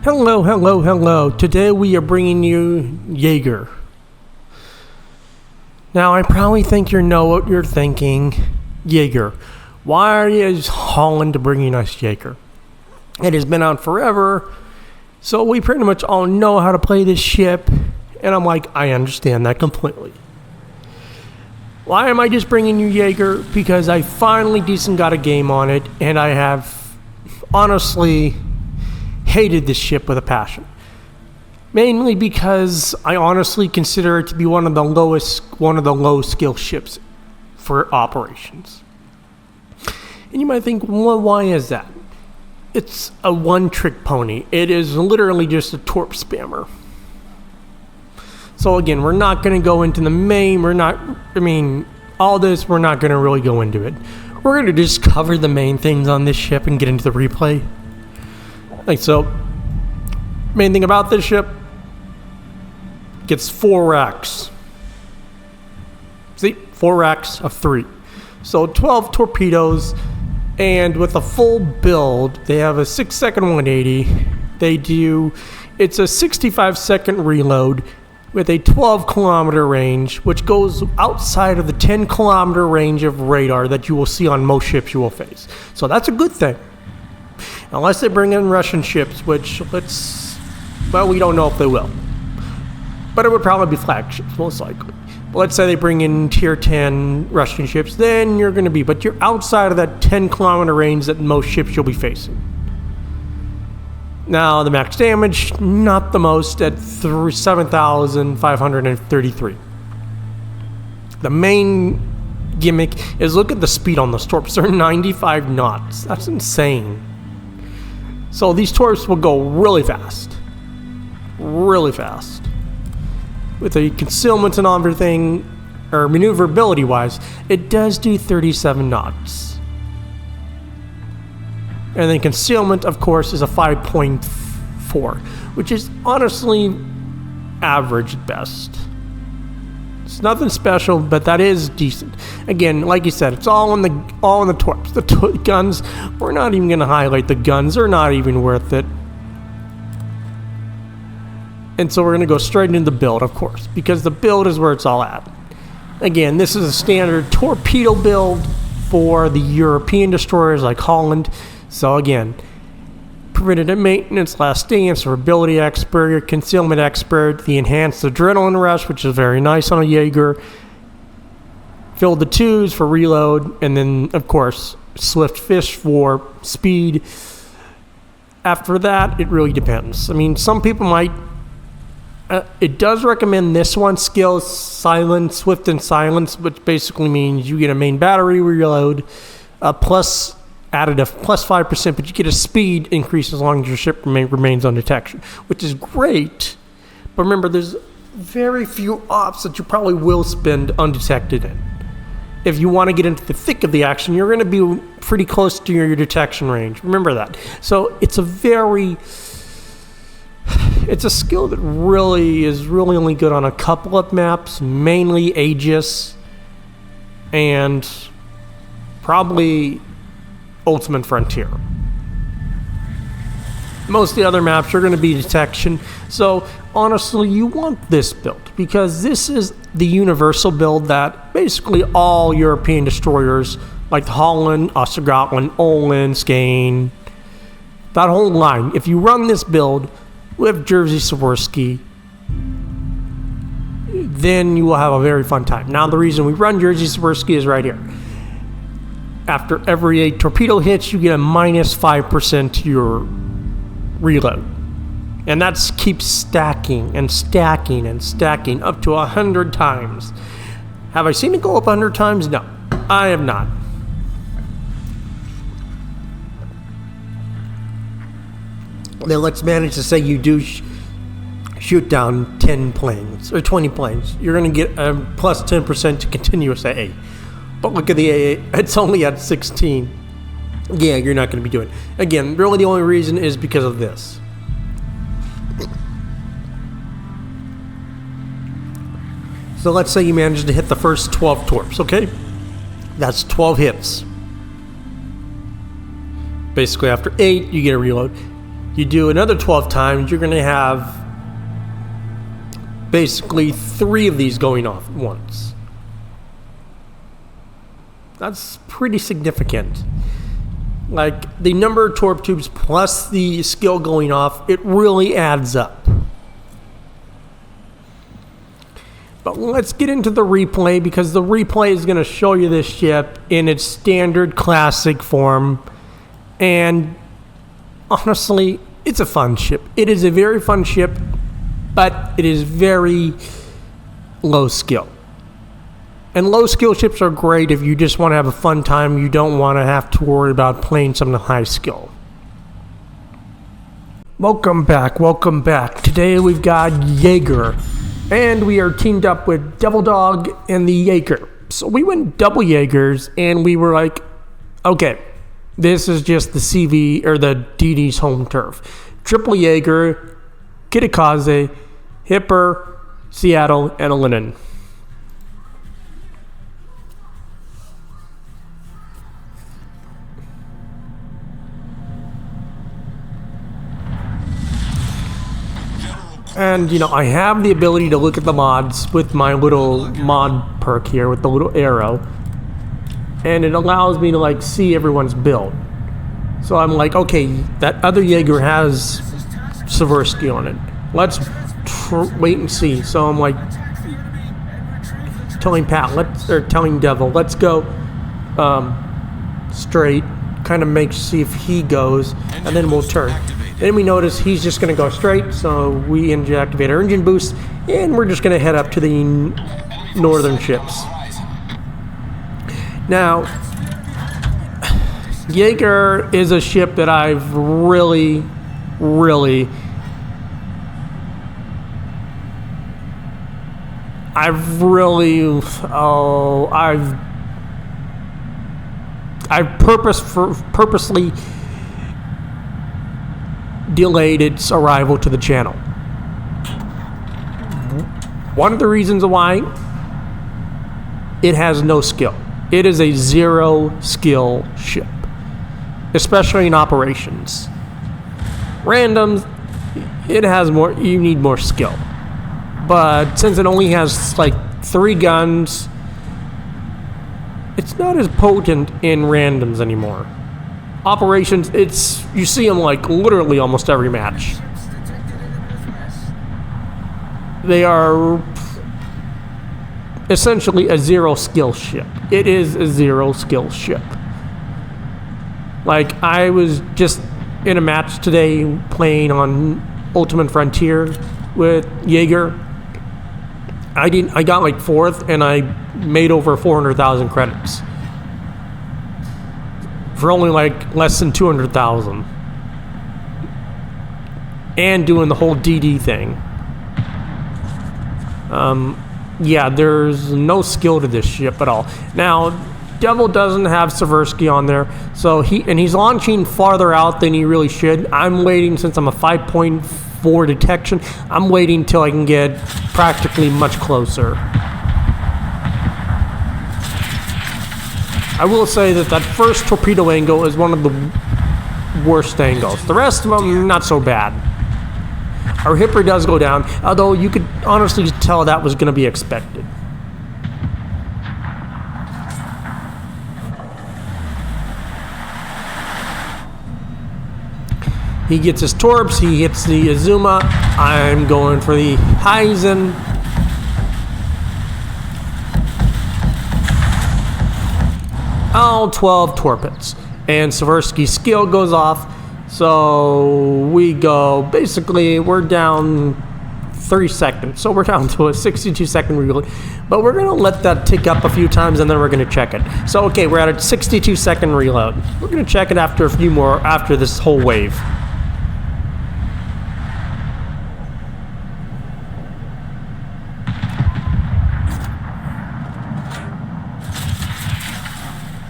Hello, hello, hello. Today we are bringing you Jager. Now, I probably think you know what you're thinking. Jager. Why is Holland bringing us Jager? It has been out forever, so we pretty much all know how to play this ship, and I'm like, I understand that completely. Why am I just bringing you Jager? Because I finally got a game on it, and I have honestly hated this ship with a passion. Mainly because I honestly consider it to be one of the low skill ships for operations. And you might think, well, why is that? It's a one-trick pony. It is literally just a torp spammer. So again, we're not going to go into the main. All this, we're not going to really go into it. We're going to just cover the main things on this ship and get into the replay. Main thing about this ship, gets 4 racks. See, 4 racks of 3. So 12 torpedoes, and with a full build, they have a 6-second 180. It's a 65-second reload with a 12-kilometer range, which goes outside of the 10-kilometer range of radar that you will see on most ships you will face. So that's a good thing. Unless they bring in Russian ships, which we don't know if they will. But it would probably be flagships, most likely. But let's say they bring in tier 10 Russian ships, then but you're outside of that 10-kilometer range that most ships you'll be facing. Now, the max damage, not the most, at 7,533. The main gimmick is look at the speed on the torps. They're 95 knots. That's insane. So these torps will go really fast. Really fast. With the concealment and everything, or maneuverability wise, it does do 37 knots. And then concealment, of course, is a 5.4, which is honestly average at best. It's nothing special, but that is decent. Again, like you said, it's all in the torps. The guns, we're not even going to highlight the guns. They're not even worth it. And so we're going to go straight into the build, of course, because the build is where it's all at. Again, this is a standard torpedo build for the European destroyers like Holland. So again, preventative maintenance, last stand, survivability expert, concealment expert, the enhanced adrenaline rush, which is very nice on a Jager. Fill the 2s for reload, and then, of course, swift fish for speed. After that, it really depends. Some people might. It does recommend this one, skill, silence, swift and silence, which basically means you get a main battery reload, plus added a plus 5%, but you get a speed increase as long as your ship remains on detection, which is great. But remember, there's very few ops that you probably will spend undetected in. If you want to get into the thick of the action, you're going to be pretty close to your detection range. Remember that. So it's a skill that really is only good on a couple of maps, mainly Aegis and probably Ultimate Frontier. Most of the other maps are going to be detection. So honestly, you want this build because this is the universal build that basically all European destroyers like the Holland, Ostergotland, Olin, Skane, that whole line, if you run this build with Jerzy Swirsky, then you will have a very fun time. Now, the reason we run Jerzy Swirsky is right here. After every 8 torpedo hits, you get a minus 5% to your reload. And that keeps stacking and stacking and stacking up to 100 times. Have I seen it go up 100 times? No, I have not. Then let's manage to say you do shoot down 10 planes or 20 planes. You're going to get a plus 10% to continuous AA. But look at the AA, it's only at 16. Yeah, you're not going to be doing it. Again, really the only reason is because of this. So let's say you managed to hit the first 12 torps, okay? That's 12 hits. Basically, after 8, you get a reload. You do another 12 times, you're going to have basically 3 of these going off at once. That's pretty significant. Like, the number of torp tubes plus the skill going off, it really adds up. But let's get into the replay, because the replay is going to show you this ship in its standard classic form. And honestly, it's a fun ship. It is a very fun ship, but it is very low skill. And low skill ships are great if you just want to have a fun time. You don't want to have to worry about playing something high skill. Welcome back. Today we've got Jager. And we are teamed up with Devil Dog and the Jager. So we went double Jagers, and we were like, okay, this is just the CV or the DD's home turf. Triple Jager, Kitakaze, Hipper, Seattle, and a Linen. And, you know, I have the ability to look at the mods with my little mod perk here with the little arrow. And it allows me to, like, see everyone's build. So I'm like, okay, that other Jager has Seversky on it. Let's wait and see. So I'm like, telling telling Devil, let's go straight, kind of see if he goes, and then we'll turn. Then we notice he's just going to go straight, so we activate our engine boost, and we're just going to head up to the northern ships. Now, Jager is a ship that I've really purposely delayed its arrival to the channel. One of the reasons why, it has no skill. It is a 0 skill ship, especially in operations. Randoms, it has more. You need more skill, but since it only has like 3 guns, it's not as potent in randoms anymore. Operations, you see them like literally almost every match. They are essentially a 0 skill ship. It is a 0 skill ship. Like, I was just in a match today playing on Ultimate Frontier with Jager. I got like 4th, and I made over 400,000 credits. For only like less than 200,000, and doing the whole DD thing. Yeah, there's no skill to this ship at all. Now, Devil doesn't have Seversky on there, so he's launching farther out than he really should. I'm waiting, since I'm a 5.4 detection, I'm waiting till I can get practically much closer. I will say that first torpedo angle is one of the worst angles. The rest of them, not so bad. Our Hipper does go down, although you could honestly tell that was going to be expected. He gets his torps, he hits the Azuma. I'm going for the Heisen. All 12 torpedoes, and Seversky's skill goes off, so we go, basically we're down 30 seconds, so we're down to a 62-second reload, but we're going to let that tick up a few times, and then we're going to check it. So okay, we're at a 62-second reload. We're going to check it after a few more, after this whole wave.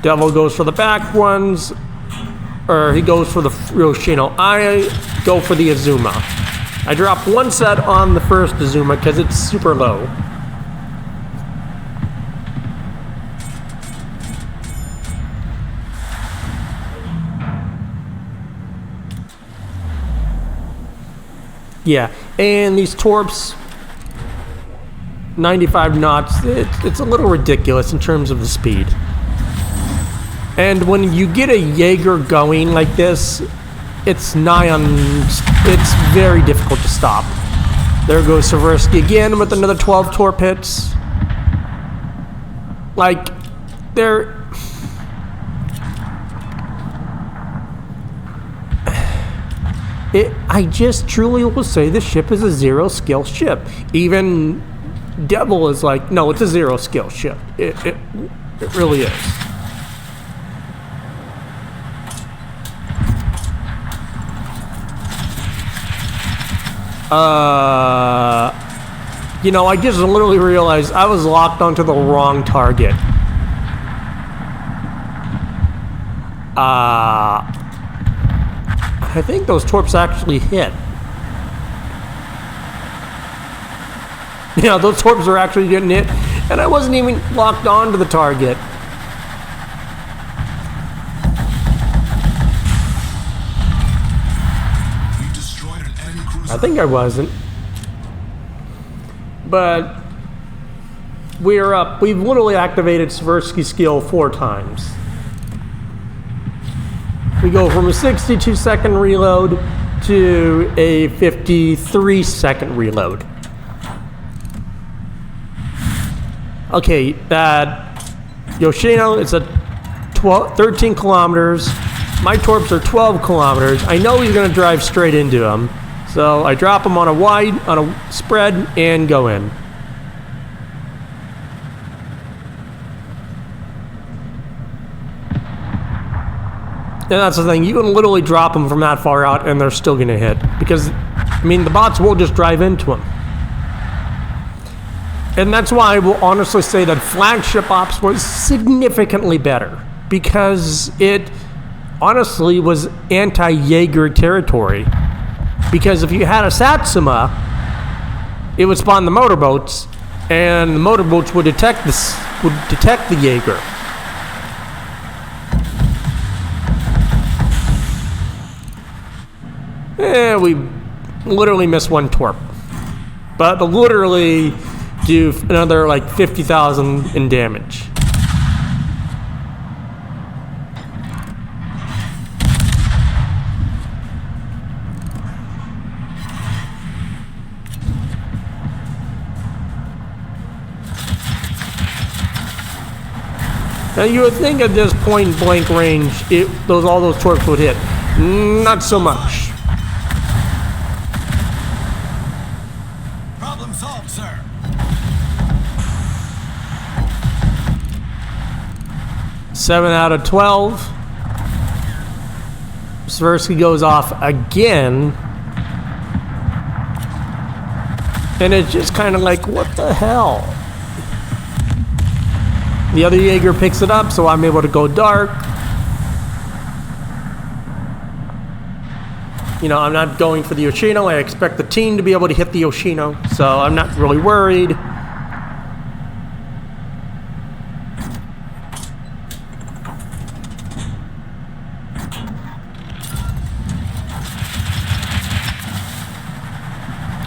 Devil goes for the back ones, or he goes for the Yoshino. I go for the Azuma. I drop 1 set on the first Azuma because it's super low. Yeah, and these torps, 95 knots, it's a little ridiculous in terms of the speed. And when you get a Jager going like this, it's very difficult to stop. There goes Seversky again with another 12 torp hits. Like, I just truly will say this ship is a 0 skill ship. Even Devil is like, no, it's a 0 skill ship. It really is. You know, I just literally realized I was locked onto the wrong target. I think those torps actually hit. Yeah, those torps are actually getting hit, and I wasn't even locked onto the target. I think I wasn't. But we're up. We've literally activated Seversky skill 4 times. We go from a 62-second reload to a 53-second reload. Okay, that Yoshino is a 13 kilometers. My torps are 12 kilometers. I know he's going to drive straight into him. So I drop him on a spread, and go in. And that's the thing, you can literally drop them from that far out and they're still going to hit. Because, I mean, the bots will just drive into them. And that's why I will honestly say that Flagship Ops was significantly better. Because it honestly was anti-Jager territory. Because if you had a Satsuma, it would spawn the motorboats, and the motorboats would detect the Jager. We literally missed 1 torp. But they'll literally do another like 50,000 in damage. Now you would think at this point blank range, all those torps would hit. Not so much. Problem solved, sir. Seven out of 12. Seversky goes off again. And it's just kind of like, what the hell? The other Jager picks it up, so I'm able to go dark. You know, I'm not going for the Yoshino. I expect the team to be able to hit the Yoshino, so I'm not really worried.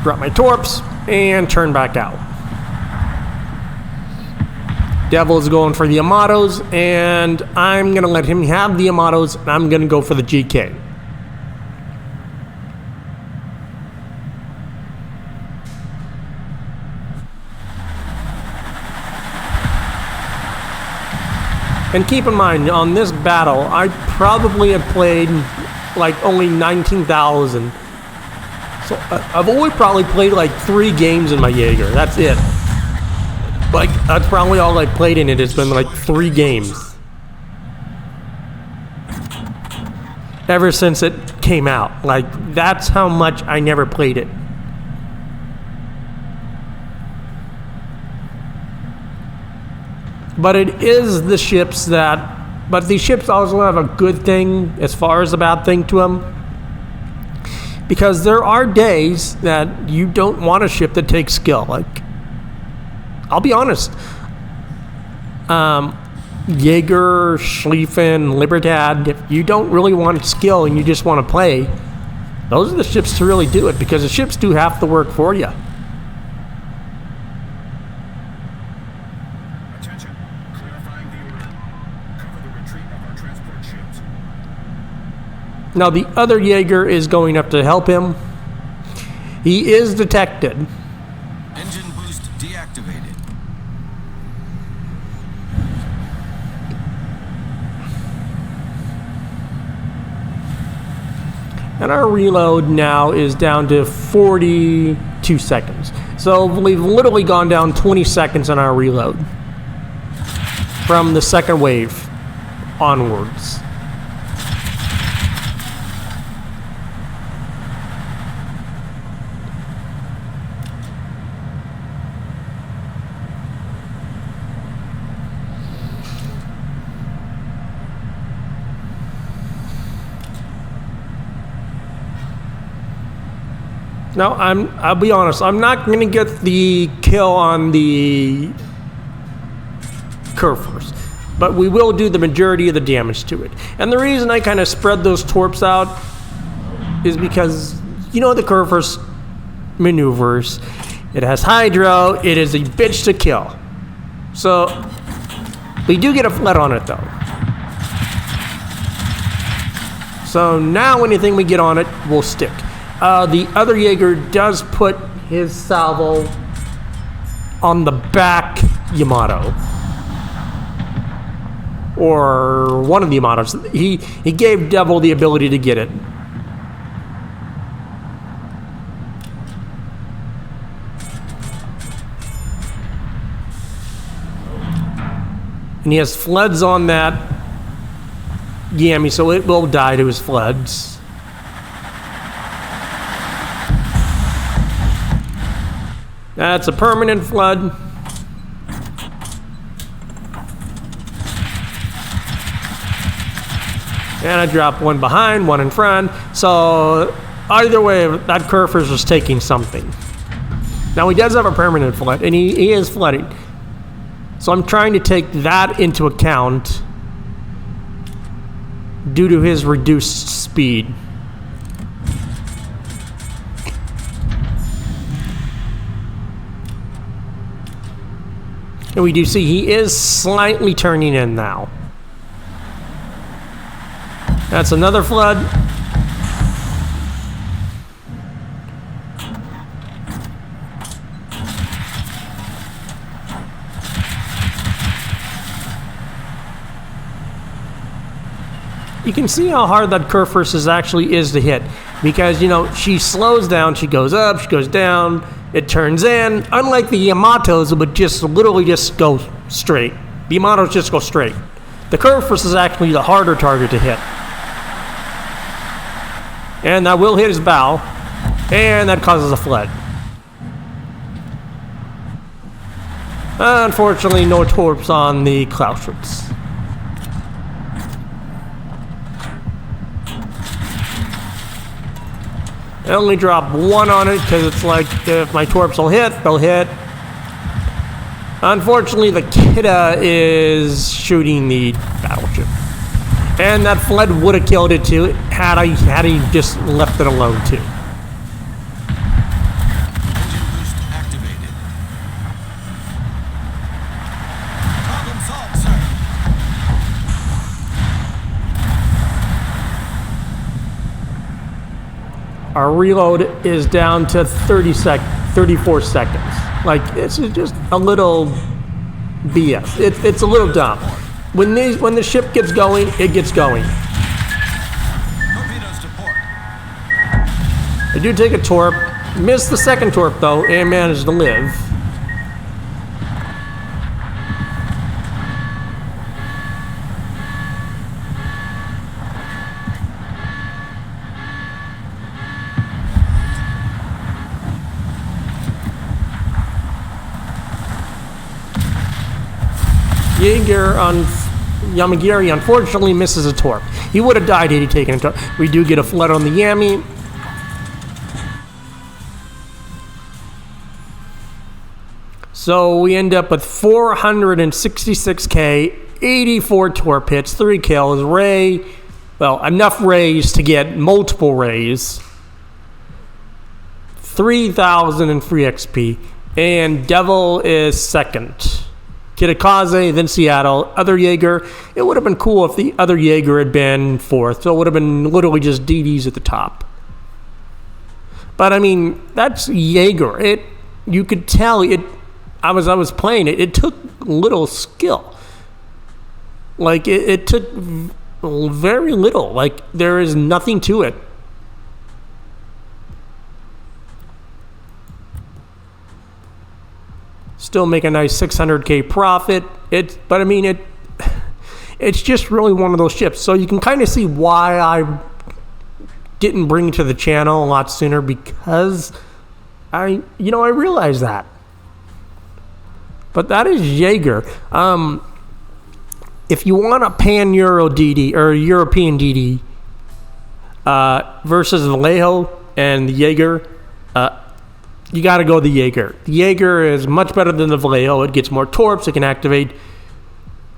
Drop my torps and turn back out. Devil is going for the Amatos, and I'm going to let him have the Amatos, and I'm going to go for the GK. And keep in mind, on this battle, I probably have played like only 19,000. So I've only probably played like 3 games in my Jager. That's it. Like, that's probably all I played in it. It's been like 3 games. Ever since it came out. Like, that's how much I never played it. But it is the ships that... But these ships also have a good thing as far as a bad thing to them. Because there are days that you don't want a ship that takes skill. Like, I'll be honest. Jager, Schlieffen, Libertad, if you don't really want skill and you just want to play, those are the ships to really do it, because the ships do half the work for you. Attention. Clarifying the order. Cover the retreat of our transport ships. Now the other Jaeger is going up to help him. He is detected. Engine boost deactivated. And our reload now is down to 42 seconds. So we've literally gone down 20 seconds on our reload from the second wave onwards. Now, I'll be honest, I'm not going to get the kill on the Curvers, but we will do the majority of the damage to it. And the reason I kind of spread those torps out is because, you know, the Curvers maneuvers. It has Hydro, it is a bitch to kill. So, we do get a flood on it though. So now anything we get on it will stick. The other Jaeger does put his salvo on the back Yamato. Or one of the Yamatos. He gave Devil the ability to get it. And he has floods on that Yami, so it will die to his floods. That's a permanent flood. And I dropped one behind, one in front. So either way, that Curvers was taking something. Now he does have a permanent flood, and he is flooding. So I'm trying to take that into account due to his reduced speed. And we do see he is slightly turning in now. That's another flood. You can see how hard that Curvers actually is to hit. Because, you know, she slows down, she goes up, she goes down. It turns in, unlike the Yamatos, it would just literally just go straight. The Yamatos just go straight. The Curvers is actually the harder target to hit. And that will hit his bow, and that causes a flood. Unfortunately, no torps on the Clausewitz. I only drop one on it because it's like, if my torps will hit, they'll hit. Unfortunately, the Kidda is shooting the battleship. And that flood would have killed it too, had he just left it alone too. Engine boost activated. Problem solved, sir. Our reload is down to 34 seconds. Like, it's just a little BS. It's a little dumb. When the ship gets going, it gets going. Torpedoes to port. I do take a torp, missed the second torp though, and managed to live. Jager on Yamagiri unfortunately misses a torp. He would have died had he taken a torp. We do get a flood on the Yami. So we end up with 466k, 84 torp hits, 3 kills, ray, well, enough rays to get multiple rays. 3,000 in free XP. And Devil is second. Kitakaze, then Seattle. Other Jaeger. It would have been cool if the other Jaeger had been fourth. So it would have been literally just DDs at the top. But I mean, that's Jaeger. You could tell it. I was playing it. It took little skill. Like it took very little. Like there is nothing to it. Still make a nice 600k profit. But I mean it's just really one of those ships. So you can kind of see why I didn't bring it to the channel a lot sooner, because I realized that. But that is Jaeger. If you want a pan-Euro DD or European DD versus Vallejo and the Jaeger, you got to go the Jaeger. The Jaeger is much better than the Vallejo. It gets more torps. It can activate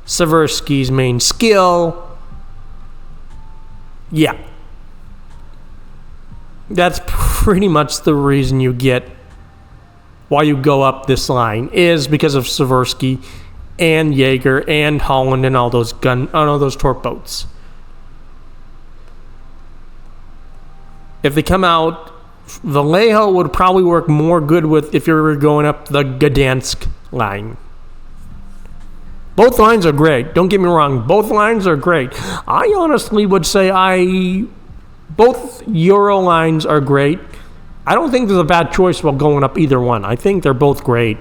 Seversky's main skill. Yeah. That's pretty much the reason you get why you go up this line, is because of Seversky and Jaeger and Holland and all those torp boats. If they come out, Vallejo would probably work more good with if you're going up the Gdansk line. Both lines are great. Don't get me wrong. Both lines are great. I honestly would say both Euro lines are great. I don't think there's a bad choice while going up either one. I think they're both great.